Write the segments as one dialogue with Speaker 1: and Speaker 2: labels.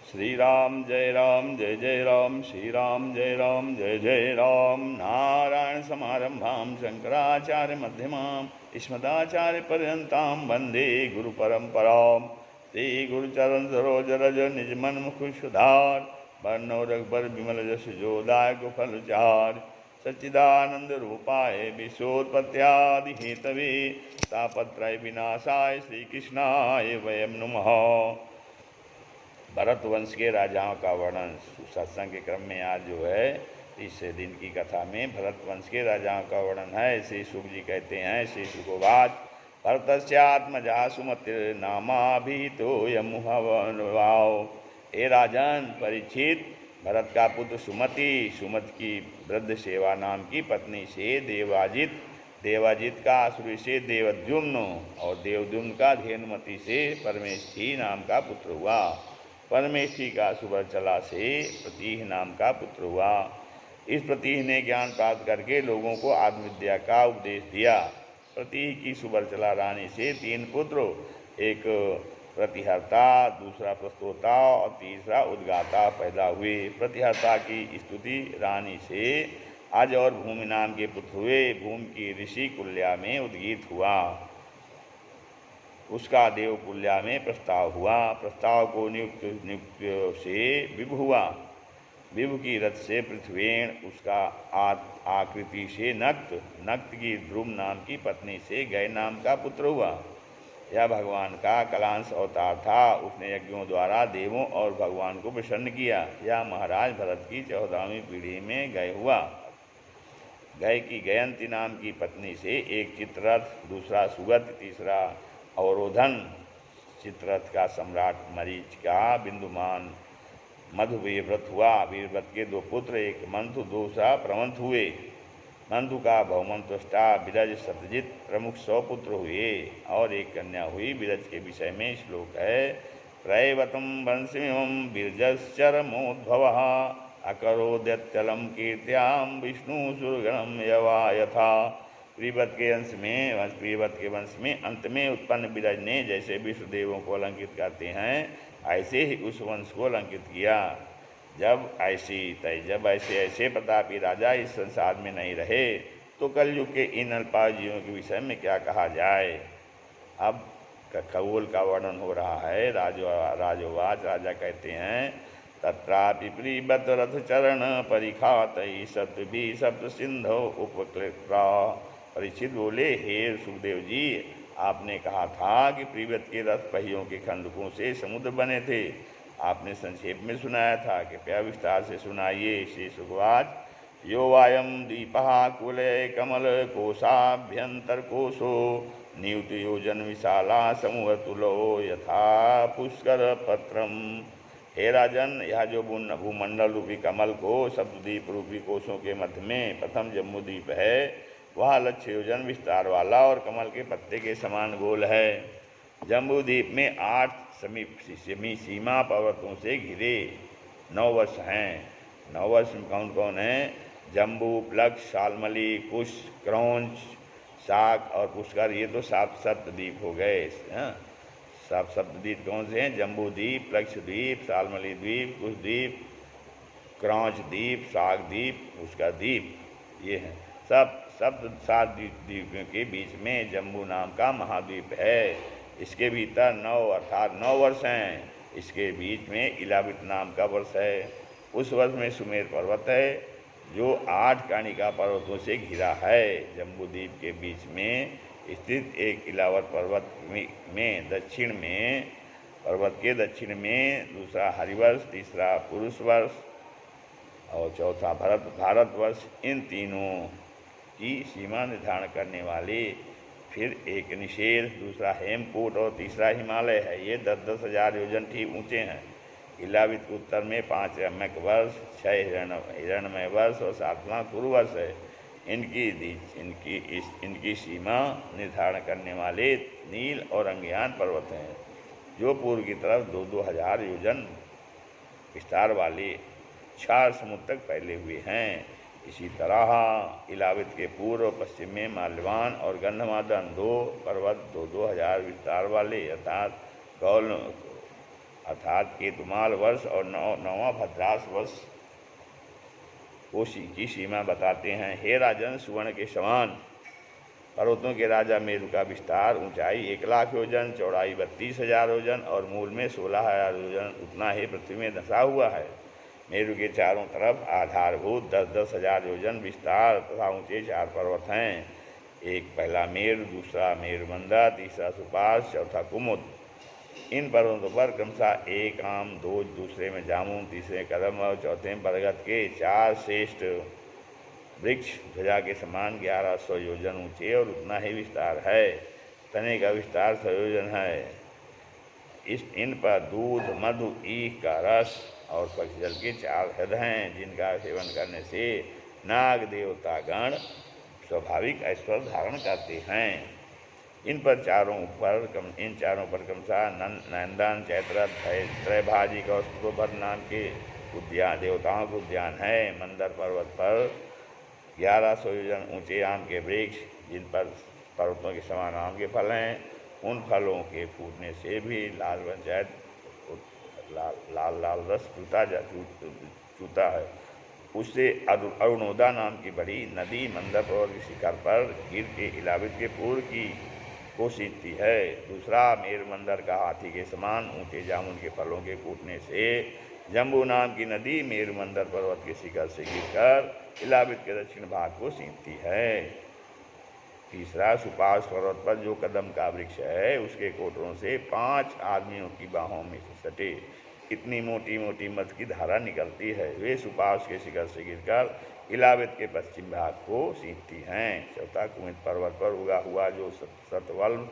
Speaker 1: श्री राम जय जय राम, श्री राम जय जय राम। नारायण समारंभां शंकराचार्य मध्यमां अस्मदाचार्य पर्यन्तां वन्दे गुरु परंपरां। श्री गुरुचरण सरोज रज निज मन मुख सुधार, वर्णो रघुबर विमल जस जोदायक फल चार। सच्चिदानंद रूपाय विश्वोत्पत्त्यादि हेतवे, तापत्रय विनाशाय श्री कृष्णाय वयं नमः। भरत वंश के राजाओं का वर्णन सत्संग के क्रम में आज जो है तीसरे दिन की कथा में भरत वंश के राजाओं का वर्णन है। श्री शुक जी कहते हैं, श्री शुकोवाच भरतस्यात्मजा सुमतिर नामाभितो यमुहवनवाओ। हे राजन परीक्षित, भरत का पुत्र सुमति की वृद्ध सेवा नाम की पत्नी से देवाजित का असुरी से देवद्युम्न और देवद्युम्न का धेनुमति से परमेष्ठी नाम का पुत्र हुआ। परमेष्ठी का सुबरचला से प्रतीह नाम का पुत्र हुआ। इस प्रतीह ने ज्ञान प्राप्त करके लोगों को आत्मविद्या का उपदेश दिया। प्रतीह की सुबरचला रानी से 3 पुत्र, एक प्रतिहर्ता, दूसरा प्रस्तोता और तीसरा उद्गाता पैदा हुए। प्रतिहर्ता की स्तुति रानी से अज और भूमि नाम के पुत्र हुए। भूमि की ऋषि कुल्या में उद्गीत हुआ, उसका देवकुल्या में प्रस्ताव हुआ। प्रस्ताव को नियुक्त से विभु हुआ। विभु की रथ से पृथ्वेण, उसका आकृति से नक्त की ध्रुव नाम की पत्नी से गय नाम का पुत्र हुआ। यह भगवान का कलांश अवतार था। उसने यज्ञों द्वारा देवों और भगवान को प्रसन्न किया। यह महाराज भरत की 14वीं पीढ़ी में गय हुआ। गय की गयंती नाम की पत्नी से एक चित्ररथ, दूसरा सुगत, तीसरा अवरोधन। चित्ररथ का सम्राट मरीच का बिंदुमान मधु वीरव्रत हुआ। वीरव्रत के 2 पुत्र, एक मंथु दूसरा प्रमंथ हुए। मंथु का बहुमंत्रष्टा बिरज सत्यजित प्रमुख 100 पुत्र हुए और एक कन्या हुई। बिरज के विषय में श्लोक है, त्रैवतम वंशमिमं बिरजश्चरमोद्भवः अकरोद्यत्यलं कीर्त्यां विष्णु सुरगणम यवा यथा। प्रीवत के वंश में अंत में उत्पन्न बिरज ने जैसे विष्णुदेवों को अलंकृत करते हैं, ऐसे ही उस वंश को अलंकृत किया। जब ऐसे प्रतापी राजा इस संसार में नहीं रहे तो कलयुग के इन अल्पायुजियों के विषय में क्या कहा जाए। अब खगोल का वर्णन हो रहा है। राजोवाच, राजा कहते हैं, तत्रापि प्रीबत रथ चरण परिखात सप्तभि सप्त सिंधो उपकृत्रा। परीक्षित बोले, हे सुखदेव जी, आपने कहा था कि प्रीवत के रथ पहियों के खंडकों से समुद्र बने थे। आपने संक्षेप में सुनाया था, कृपया विस्तार से सुनाइए। श्री सुखवाच, यो वायम दीपहा कुले कमल कोशाभ्यंतर कोशो नियुत योजन विशाला समूह तुलो यथा पुष्कर पत्रम। हे राजन, यह जो भूमंडल रूपी कमल को सप्तद्वीप रूपी कोशों के मध्य में प्रथम जम्बूद्वीप है, वह लक्ष्य योजन विस्तार वाला और कमल के पत्ते के समान गोल है। जम्बूद्वीप में 8 समीप सीमा पर्वतों से घिरे 9 वर्ष हैं। 9 वर्ष में कौन कौन है? जम्बू, प्लक्ष, शालमली, कुश, क्रौंच, शाक और पुष्कर। ये तो 7 सप्तद्वीप हो गए। 7 सप्तद्वीप कौन से हैं? जम्बूद्वीप, प्लक्ष द्वीप, शालमली द्वीप, कुश द्वीप, क्रौंच द्वीप, शाक द्वीप, पुष्कर द्वीप, ये हैं सब 7 द्वीपों के बीच में जम्बू नाम का महाद्वीप है। इसके भीतर 9 अर्थात 9 वर्ष हैं। इसके बीच में इलावित नाम का वर्ष है। उस वर्ष में सुमेर पर्वत है जो 8 कर्णिका पर्वतों से घिरा है। जम्बूद्वीप के बीच में स्थित एक इलावत पर्वत में दक्षिण में, पर्वत के दक्षिण में दूसरा हरिवर्ष, तीसरा पुरुष वर्ष और चौथा भारतवर्ष, इन तीनों की सीमा निर्धारण करने वाले फिर एक निषेध, दूसरा हेमकूट और तीसरा हिमालय है। ये 10-10 हज़ार योजन ठीक ऊँचे हैं। इलावित के उत्तर में 5 रम्यक वर्ष, 6 हिरणमय वर्ष और 7वां कुरु वर्ष है। इनकी सीमा निर्धारण करने वाले नील और अंगयान पर्वत हैं, जो पूर्व की तरफ 2-2 हज़ार योजन विस्तार वाले 4 समुद्र तक फैले हुए हैं। इसी तरह इलावित के पूर्व पश्चिम में माल्यवान और गंधमादन 2 पर्वत 2-2 हज़ार विस्तार वाले, अर्थात अर्थात केतुमाल वर्ष और नौवां भद्रास वर्ष की सीमा बताते हैं। हे राजन, सुवर्ण के समान पर्वतों के राजा मेरु का विस्तार, ऊंचाई 1,00,000 योजन, चौड़ाई 32,000 योजन और मूल में 16,000 योजन उतना ही पृथ्वी में धंसा हुआ है। मेरु के चारों तरफ आधारभूत 10-10 हजार योजन विस्तार तथा ऊंचे 4 पर्वत हैं। एक पहला मेरु, दूसरा मेरुमंदा, तीसरा सुपास, चौथा कुमुद। इन पर्वतों पर क्रमशः एक आम, दो दूसरे में जामुन, तीसरे कदम और चौथे में बरगद के 4 श्रेष्ठ वृक्ष ध्वजा के समान 1100 योजन ऊंचे और उतना ही विस्तार है। तने का विस्तार 100 योजन है। इन पर दूध, मधु, ईख का रस और पक्षजल के 4 हृदय हैं, जिनका सेवन करने से नाग देवतागण स्वाभाविक ऐश्वर्य धारण करते हैं। इन चारों पर क्रमशः नंदन, चैत्ररथ, त्रैभाजिक और सुभद्र नाम के उद्यान, देवताओं के उद्यान है। मंदर पर्वत पर 1100 योजन ऊंचे आम के वृक्ष, जिन पर पर्वतों के समान आम के फल हैं, उन फलों के फूटने से भी लाल रस चूता है। उससे अरुणोदा नाम की बड़ी नदी मंदर पर्वत के शिखर पर गिर के इलावित के पूर्व को सींचती है। दूसरा मेरुमंदर का हाथी के समान ऊंचे जामुन के फलों के फूटने से जम्बू नाम की नदी मेरुमंदर पर्वत के शिखर से गिरकर इलावित के दक्षिण भाग को सींचती है। तीसरा सुपास पर्वत पर जो कदम का वृक्ष है, उसके कोटरों से 5 आदमियों की बाहों में से सटे इतनी मोटी मोटी मध की धारा निकलती है। वे सुपास के शिखर से गिरकर इलावित के पश्चिम भाग को सींचती हैं। चौथा कुमुद पर्वत पर उगा हुआ जो सतवल्भ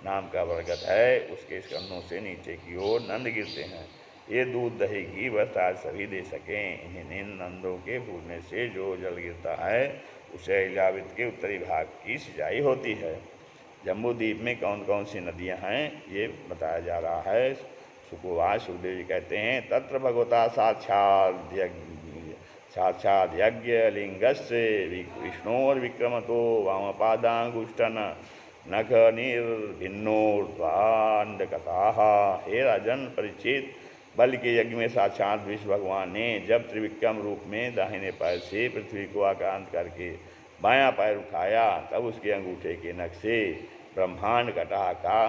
Speaker 1: नाम का बरगद है, उसके स्कंधों से नीचे की ओर नंद गिरते हैं। ये दूध, दही, घी बस आज सभी दे सकें। इन नंदों के फूटने से जो जल गिरता है, उसे इलावित के उत्तरी भाग की सिंचाई होती है। जम्बू द्वीप में कौन कौन सी नदियां हैं, ये बताया जा रहा है। सुखवास सुखदेव जी कहते हैं, तत्र भगवता साक्षात् यज्ञ लिंगस्य विष्णोर्विक्रमतो वामपादांगुष्ठन नख निर्भिन्नोर्ध्वांडकताः। हे राजन परीक्षित, बल के यज्ञ में साक्षात विष्णु भगवान ने जब त्रिविक्रम रूप में दाहिने पैर से पृथ्वी को आक्रांत करके बायां पैर उठाया, तब उसके अंगूठे के नख से ब्रह्मांड कटा का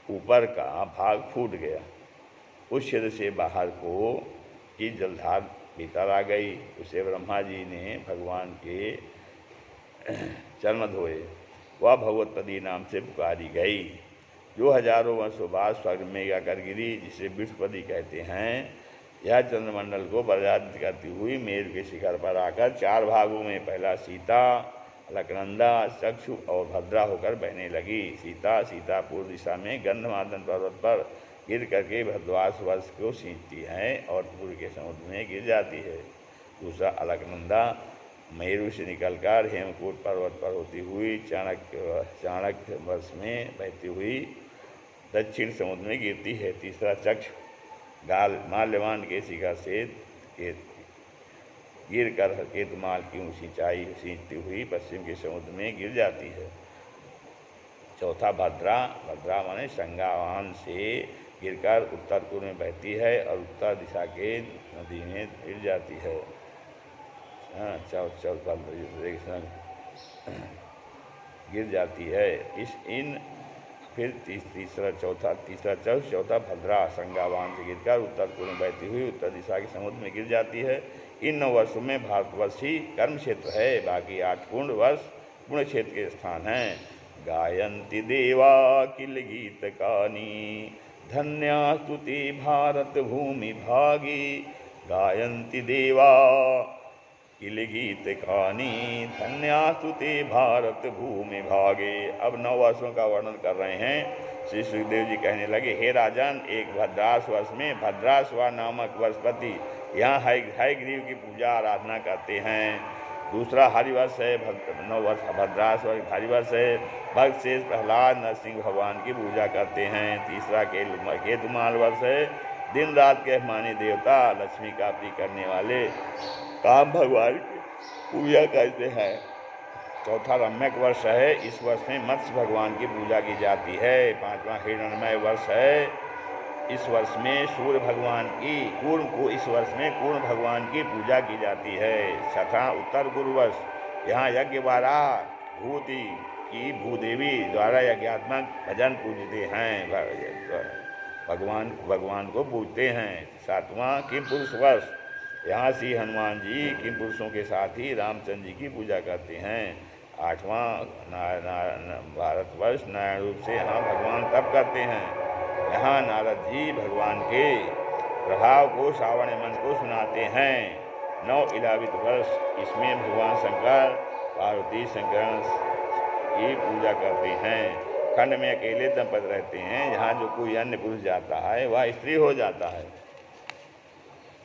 Speaker 1: ऊपर का भाग फूट गया। उस छिद्र से बाहर को की जलधार भीतर आ गई। उसे ब्रह्मा जी ने भगवान के चरण धोए। वह भगवतपदी नाम से पुकारी गई, जो हजारों वर्षों बाद स्वर्ग में जाकर गिरी, जिसे विष्णुपदी कहते हैं। यह चंद्रमंडल को पराजित करती हुई मेरु के शिखर पर आकर 4 भागों में पहला सीता, अलकनंदा, चक्षु और भद्रा होकर बहने लगी। सीता पूर्व दिशा में गंधमादन पर्वत पर गिर करके भद्रवास वर्ष को सींचती है और पूर्व के समुद्र में गिर जाती है। दूसरा अलकनंदा मेरु से निकलकर हेमकूट पर्वत पर होती हुई चाणक्य वर्ष में बहती हुई दक्षिण समुद्र में गिरती है। तीसरा चक्ष माल्यवान के शिखर से गिर कर केतुमाल की ऊंचाई सींचती हुई पश्चिम के समुद्र में गिर जाती है। चौथा भद्रा माने संगावान से गिरकर उत्तर पूर्व में बहती है और उत्तर दिशा के नदी में गिर जाती है। गिर जाती है। चौथा भद्रा संगावान से गिरकर उत्तर पूर्व में बहती हुई उत्तर दिशा के समुद्र में गिर जाती है। इन 9 वर्षों में भारतवर्ष ही कर्म क्षेत्र है, बाकी 8 पूर्ण वर्ष पुण्य क्षेत्र के स्थान हैं। गायन्ति देवा किल गीतकानि धन्यास्तु ते भारत भूमि भागी। गायन्ति देवा किल गीतकानि धन्यास्तु ते भारत भूमि भागे। अब 9 वर्षों का वर्णन कर रहे हैं। श्री सुखदेव जी कहने लगे, हे राजन, एक भद्रास वर्ष में भद्रासवा नामक वर्षपति यहाँ हयग्रीव की पूजा आराधना करते हैं। दूसरा हरिवर्ष है, 9 वर्ष भद्रास वर्ष हरिवर्ष है। भक्त शेष प्रहलाद नरसिंह भगवान की पूजा करते हैं। तीसरा केतुमाल वर्ष है। दिन रात के अभिमानी देवता लक्ष्मी का प्रिय करने वाले काम भगवान की पूजा करते हैं। चौथा रम्यक वर्ष है। इस वर्ष में मत्स्य भगवान की पूजा की जाती है। 5वां हिरण्मय वर्ष है। इस वर्ष में सूर्य भगवान की कूर्म को इस वर्ष में कूर्म भगवान की पूजा की जाती है। छठा उत्तर गुरुवर्ष, यहाँ यज्ञ द्वारा भूति की भूदेवी द्वारा यज्ञात्मक भजन पूजते हैं, भगवान को पूजते हैं। सातवां किम पुरुष वर्ष, यहाँ श्री हनुमान जी किम पुरुषों के साथ ही रामचंद्र जी की पूजा करते हैं। आठवां भारतवर्ष, नारायण रूप से यहाँ भगवान तप करते हैं। यहाँ नारद जी भगवान के प्रभाव को श्रावण मन को सुनाते हैं। 9 इलावित वर्ष, इसमें भगवान शंकर पार्वती शंकरण की पूजा करते हैं। खंड में अकेले दंपत रहते हैं, यहाँ जो कोई अन्य पुरुष जाता है वह स्त्री हो जाता है।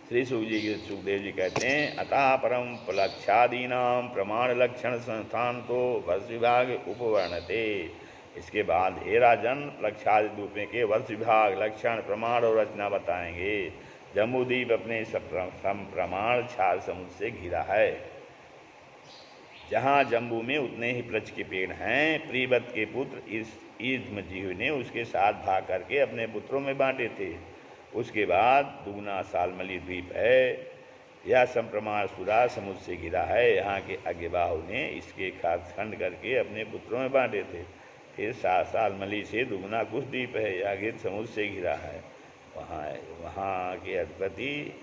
Speaker 1: श्री सुखदेव जी कहते हैं, अतः परम लक्षादीनाम प्रमाण लक्षण संस्थान को वर्ष विभाग उपवर्णते। इसके बाद हे राजन, लक्षादि रूपों के वर्ष विभाग, लक्षण, प्रमाण और रचना बताएंगे। जम्बूद्वीप अपने प्रमाण क्षार समुद्र से घिरा है। जहाँ जम्बू में उतने ही वृक्ष के पेड़ हैं। प्रीवत के पुत्र इस ईदमजीव ने उसके साथ भाग करके अपने पुत्रों में बांटे थे। उसके बाद दुगना सालमली द्वीप है। यह संप्रमाण सुरा समुद्र से घिरा है। यहाँ के अज्ञबाहु ने इसके खंड करके अपने पुत्रों में बांटे थे। फिर सालमली से दुगना कुछ द्वीप है, यह गिर समुद्र से घिरा है। वहाँ के अधिपति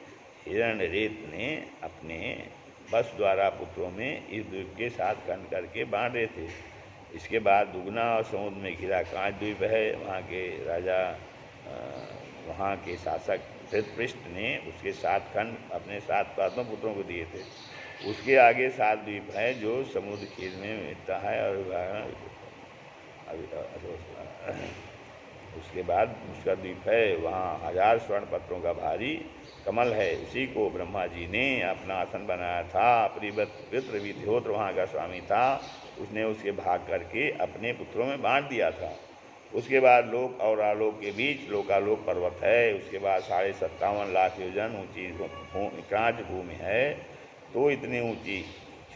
Speaker 1: हिरण्यरेत ने अपने बस द्वारा पुत्रों में इस द्वीप के साथ खंड करके बांटे थे। इसके बाद दुगना और समुद्र में घिरा कांच द्वीप है। वहाँ के राजा वहाँ के शासक धृतपृष्ठ ने उसके 7 खंड अपने 7 प्राथम पुत्रों को दिए थे। उसके आगे 7 द्वीप है जो समुद्र खीर में मिलता है। और उसके बाद उसका द्वीप है, वहाँ 1000 स्वर्ण पत्रों का भारी कमल है। उसी को ब्रह्मा जी ने अपना आसन बनाया था। पितृ विद्योत्र वहाँ का स्वामी था। उसने उसके भाग करके अपने पुत्रों में बांट दिया था। उसके बाद लोक और आलोक के बीच लोकालोक पर्वत है। उसके बाद 57.5 लाख योजन ऊंची क्रांच भूमि है। तो इतनी ऊंची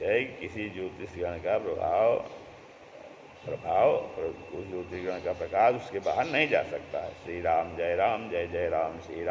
Speaker 1: है किसी ज्योतिषगण का प्रभाव उस ज्योतिषगण का प्रकाश उसके बाहर नहीं जा सकता है। श्री राम जय राम, जय जय राम, श्री राम।